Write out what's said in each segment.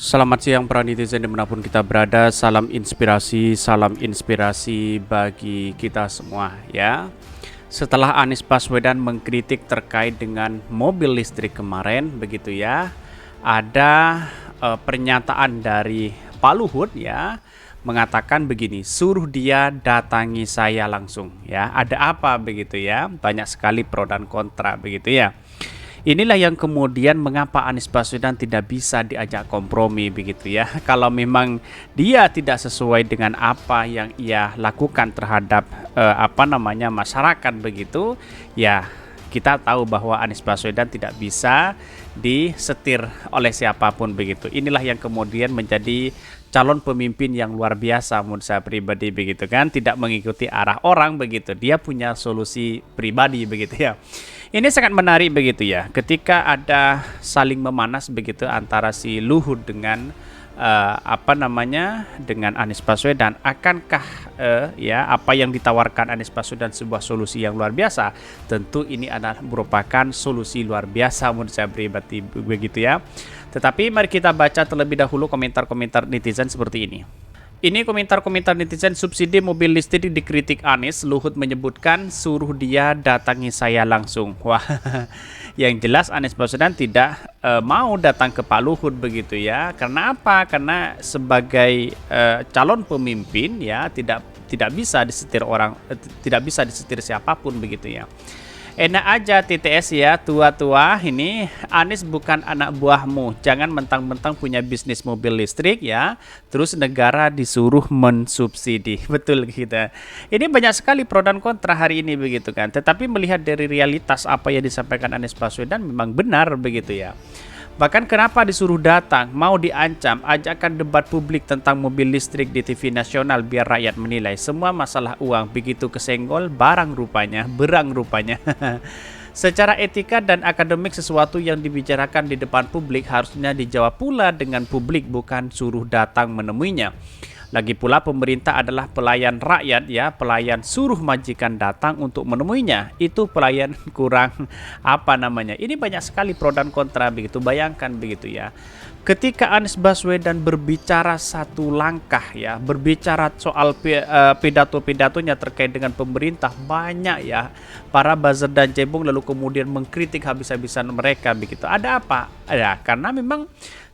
Selamat siang para netizen dimanapun kita berada. Salam inspirasi bagi kita semua ya. Setelah Anies Baswedan mengkritik terkait dengan mobil listrik kemarin begitu ya, ada pernyataan dari Pak Luhut ya, mengatakan begini, suruh dia datangi saya langsung ya. Ada apa begitu ya? Banyak sekali pro dan kontra begitu ya. Inilah yang kemudian mengapa Anies Baswedan tidak bisa diajak kompromi begitu ya. Kalau memang dia tidak sesuai dengan apa yang ia lakukan terhadap masyarakat begitu, ya kita tahu bahwa Anies Baswedan tidak bisa disetir oleh siapapun begitu. Inilah yang kemudian menjadi calon pemimpin yang luar biasa menurut saya pribadi begitu kan, tidak mengikuti arah orang begitu. Dia punya solusi pribadi begitu ya. Ini sangat menarik begitu ya, ketika ada saling memanas begitu antara si Luhut dengan dengan Anies Baswedan. Akankah apa yang ditawarkan Anies Baswedan sebuah solusi yang luar biasa? Tentu ini adalah merupakan solusi luar biasa menurut saya pribadi begitu ya. Tetapi mari kita baca terlebih dahulu komentar-komentar netizen seperti ini. Ini komentar-komentar netizen. Subsidi mobil listrik dikritik Anies, Luhut menyebutkan suruh dia datangi saya langsung. Wah, yang jelas Anies Baswedan tidak mau datang ke Pak Luhut begitu ya. Karena apa? Karena sebagai calon pemimpin ya tidak bisa disetir tidak bisa disetir siapapun begitu ya. Enak aja TTS ya, tua-tua ini. Anies bukan anak buahmu. Jangan mentang-mentang punya bisnis mobil listrik ya, terus negara disuruh mensubsidi. Betul gitu. Ini banyak sekali pro dan kontra hari ini begitu kan. Tetapi melihat dari realitas apa yang disampaikan Anies Baswedan memang benar begitu ya. Bahkan kenapa disuruh datang, mau diancam, ajakan debat publik tentang mobil listrik di TV nasional biar rakyat menilai. Semua masalah uang, begitu kesenggol, berang rupanya. Secara etika dan akademik sesuatu yang dibicarakan di depan publik harusnya dijawab pula dengan publik, bukan suruh datang menemuinya. Lagi pula pemerintah adalah pelayan rakyat ya, pelayan suruh majikan datang untuk menemuinya. Itu pelayan kurang Ini banyak sekali pro dan kontra begitu. Bayangkan begitu ya. Ketika Anies Baswedan berbicara satu langkah ya, berbicara soal pidato-pidatonya terkait dengan pemerintah, banyak ya para buzzer dan cebong lalu kemudian mengkritik habis-habisan mereka begitu. Ada apa? Ya, karena memang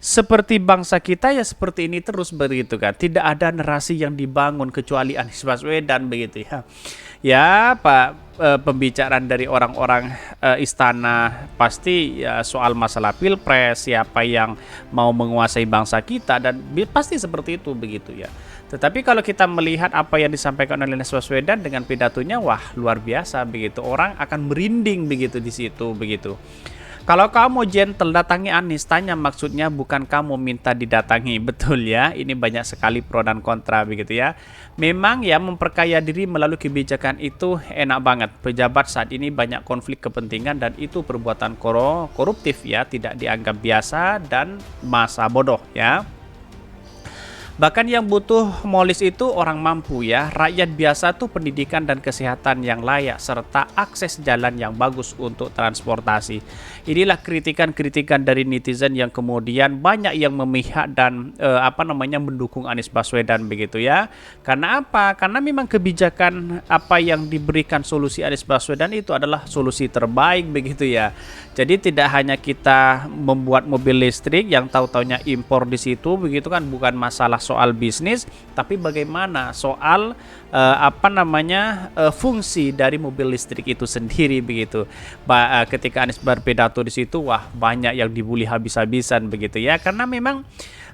seperti bangsa kita ya seperti ini terus begitu kan. Tidak ada narasi yang dibangun kecuali Anies Baswedan begitu ya. Ya Pak, pembicaraan dari orang-orang istana pasti ya soal masalah pilpres, siapa yang mau menguasai bangsa kita, dan pasti seperti itu begitu ya. Tetapi kalau kita melihat apa yang disampaikan oleh Anies Baswedan dengan pidatonya, wah luar biasa begitu. Orang akan merinding begitu di situ begitu. Kalau kamu gentle datangi Anies, tanya maksudnya, bukan kamu minta didatangi. Betul ya, ini banyak sekali pro dan kontra begitu ya. Memang ya memperkaya diri melalui kebijakan itu enak banget. Pejabat saat ini banyak konflik kepentingan dan itu perbuatan koruptif ya, tidak dianggap biasa dan masa bodoh ya. Bahkan yang butuh molis itu orang mampu ya. Rakyat biasa tuh pendidikan dan kesehatan yang layak serta akses jalan yang bagus untuk transportasi. Inilah kritikan-kritikan dari netizen yang kemudian banyak yang memihak dan mendukung Anies Baswedan begitu ya. Karena apa? Karena memang kebijakan apa yang diberikan solusi Anies Baswedan itu adalah solusi terbaik begitu ya. Jadi tidak hanya kita membuat mobil listrik yang tahu-taunya impor di situ begitu kan, bukan masalah soal bisnis, tapi bagaimana soal fungsi dari mobil listrik itu sendiri begitu. Ketika Anies berpidato di situ, wah banyak yang dibully habis-habisan begitu ya, karena memang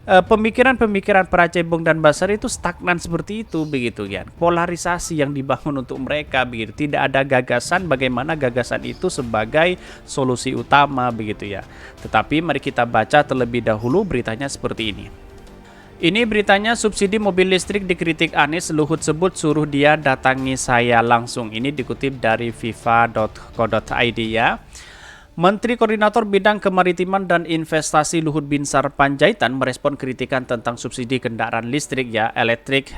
pemikiran-pemikiran para cebong dan basar itu stagnan seperti itu begitu ya. Polarisasi yang dibangun untuk mereka begitu. Tidak ada gagasan bagaimana gagasan itu sebagai solusi utama begitu ya. Tetapi mari kita baca terlebih dahulu beritanya seperti ini. Ini beritanya, subsidi mobil listrik dikritik Anies, Luhut sebut suruh dia datangi saya langsung. Ini dikutip dari fifa.co.id ya. Menteri Koordinator Bidang Kemaritiman dan Investasi Luhut Binsar Panjaitan merespon kritikan tentang subsidi kendaraan listrik ya, electric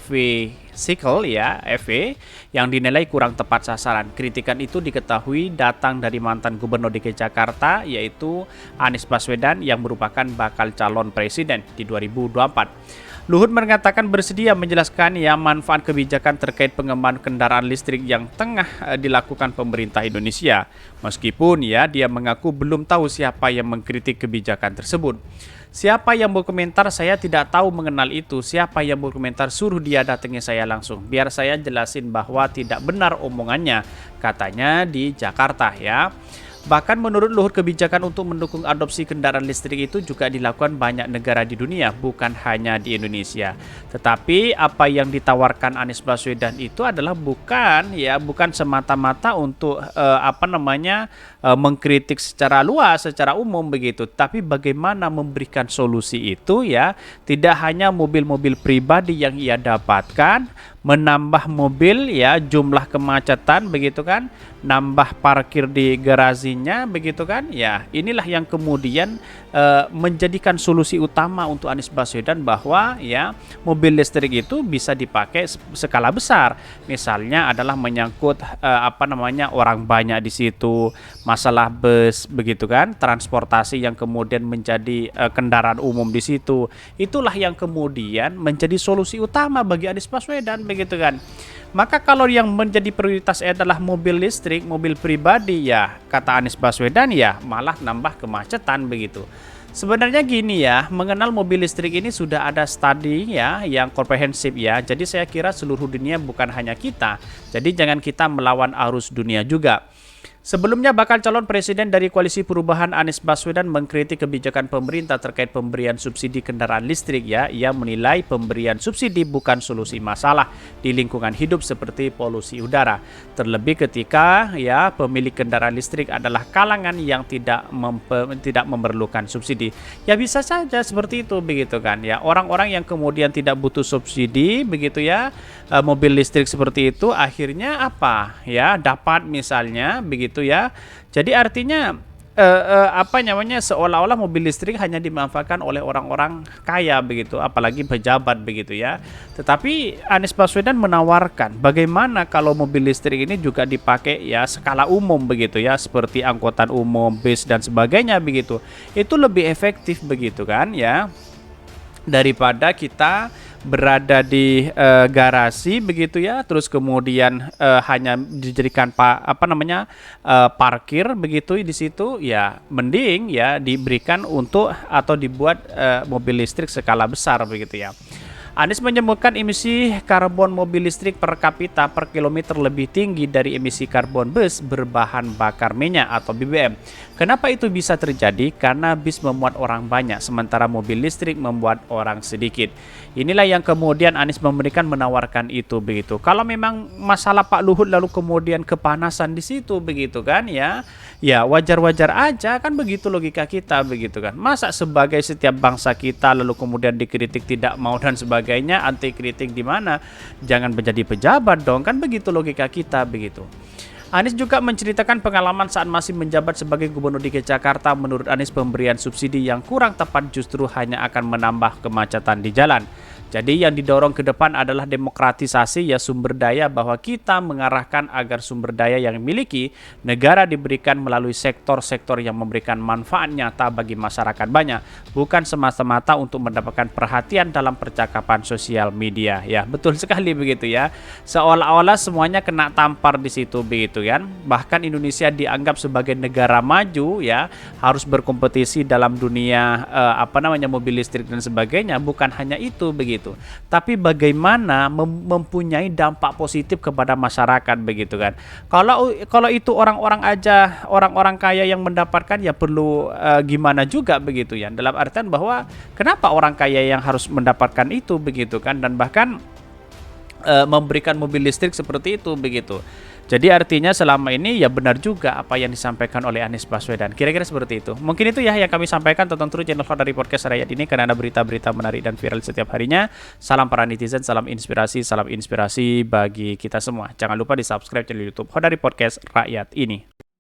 vehicle ya, EV, yang dinilai kurang tepat sasaran. Kritikan itu diketahui datang dari mantan Gubernur DKI Jakarta yaitu Anies Baswedan yang merupakan bakal calon presiden di 2024. Luhut mengatakan bersedia menjelaskan ya manfaat kebijakan terkait pengembangan kendaraan listrik yang tengah dilakukan pemerintah Indonesia. Meskipun ya dia mengaku belum tahu siapa yang mengkritik kebijakan tersebut. Siapa yang berkomentar saya tidak tahu mengenal itu. Siapa yang berkomentar suruh dia datangi saya langsung. Biar saya jelasin bahwa tidak benar omongannya, katanya di Jakarta ya. Bahkan menurut Luhut, kebijakan untuk mendukung adopsi kendaraan listrik itu juga dilakukan banyak negara di dunia, bukan hanya di Indonesia. Tetapi apa yang ditawarkan Anies Baswedan itu adalah bukan semata-mata untuk mengkritik secara luas, secara umum begitu, tapi bagaimana memberikan solusi itu ya, tidak hanya mobil-mobil pribadi yang ia dapatkan, menambah mobil ya, jumlah kemacetan begitu kan, nambah parkir di garasinya begitu kan ya. Inilah yang kemudian menjadikan solusi utama untuk Anies Baswedan bahwa ya mobil listrik itu bisa dipakai skala besar. Misalnya adalah menyangkut orang banyak di situ, masalah bus begitu kan, transportasi yang kemudian menjadi kendaraan umum di situ. Itulah yang kemudian menjadi solusi utama bagi Anies Baswedan begitu kan. Maka kalau yang menjadi prioritas adalah mobil listrik, mobil pribadi ya, kata Anies Baswedan ya malah nambah kemacetan begitu. Sebenarnya gini ya, mengenal mobil listrik ini sudah ada studi ya yang komprehensif ya. Jadi saya kira seluruh dunia bukan hanya kita. Jadi jangan kita melawan arus dunia juga. Sebelumnya bakal calon presiden dari Koalisi Perubahan Anies Baswedan mengkritik kebijakan pemerintah terkait pemberian subsidi kendaraan listrik ya. Ia menilai pemberian subsidi bukan solusi masalah di lingkungan hidup seperti polusi udara. Terlebih ketika ya pemilik kendaraan listrik adalah kalangan yang tidak memerlukan subsidi. Ya bisa saja seperti itu begitu kan ya. Orang-orang yang kemudian tidak butuh subsidi begitu ya, mobil listrik seperti itu akhirnya apa ya, dapat misalnya begitu ya. Jadi artinya seolah-olah mobil listrik hanya dimanfaatkan oleh orang-orang kaya begitu, apalagi pejabat begitu ya. Tetapi Anies Baswedan menawarkan bagaimana kalau mobil listrik ini juga dipakai ya skala umum begitu ya, seperti angkutan umum, bis dan sebagainya begitu. Itu lebih efektif begitu kan ya, daripada kita berada di garasi begitu ya, terus kemudian hanya dijadikan parkir begitu di situ ya. Mending ya diberikan untuk atau dibuat mobil listrik skala besar begitu ya. Anies menyebutkan emisi karbon mobil listrik per kapita per kilometer lebih tinggi dari emisi karbon bus berbahan bakar minyak atau BBM. Kenapa itu bisa terjadi? Karena bis memuat orang banyak, sementara mobil listrik membuat orang sedikit. Inilah yang kemudian Anies menawarkan itu begitu. Kalau memang masalah Pak Luhut lalu kemudian kepanasan di situ begitu kan ya, ya wajar-wajar aja kan begitu logika kita begitu kan. Masa sebagai setiap bangsa kita lalu kemudian dikritik tidak mau dan sebagainya, anti kritik di mana? Jangan menjadi pejabat dong, kan begitu logika kita begitu. Anies juga menceritakan pengalaman saat masih menjabat sebagai Gubernur DKI Jakarta. Menurut Anies, pemberian subsidi yang kurang tepat justru hanya akan menambah kemacetan di jalan. Jadi yang didorong ke depan adalah demokratisasi ya sumber daya, bahwa kita mengarahkan agar sumber daya yang dimiliki negara diberikan melalui sektor-sektor yang memberikan manfaat nyata bagi masyarakat banyak, bukan semata-mata untuk mendapatkan perhatian dalam percakapan sosial media. Ya, betul sekali begitu ya. Seolah-olah semuanya kena tampar di situ begitu kan. Bahkan Indonesia dianggap sebagai negara maju ya, harus berkompetisi dalam dunia mobil listrik dan sebagainya. Bukan hanya itu begitu, tapi bagaimana mempunyai dampak positif kepada masyarakat begitu kan. Kalau itu orang-orang kaya yang mendapatkan, ya perlu gimana juga begitu ya, dalam artian bahwa kenapa orang kaya yang harus mendapatkan itu begitu kan, dan bahkan memberikan mobil listrik seperti itu begitu. Jadi artinya selama ini ya benar juga apa yang disampaikan oleh Anies Baswedan. Kira-kira seperti itu. Mungkin itu ya yang kami sampaikan. Tonton terus channel dari podcast Rakyat ini karena ada berita-berita menarik dan viral setiap harinya. Salam para netizen, salam inspirasi bagi kita semua. Jangan lupa di subscribe channel YouTube dari podcast Rakyat ini.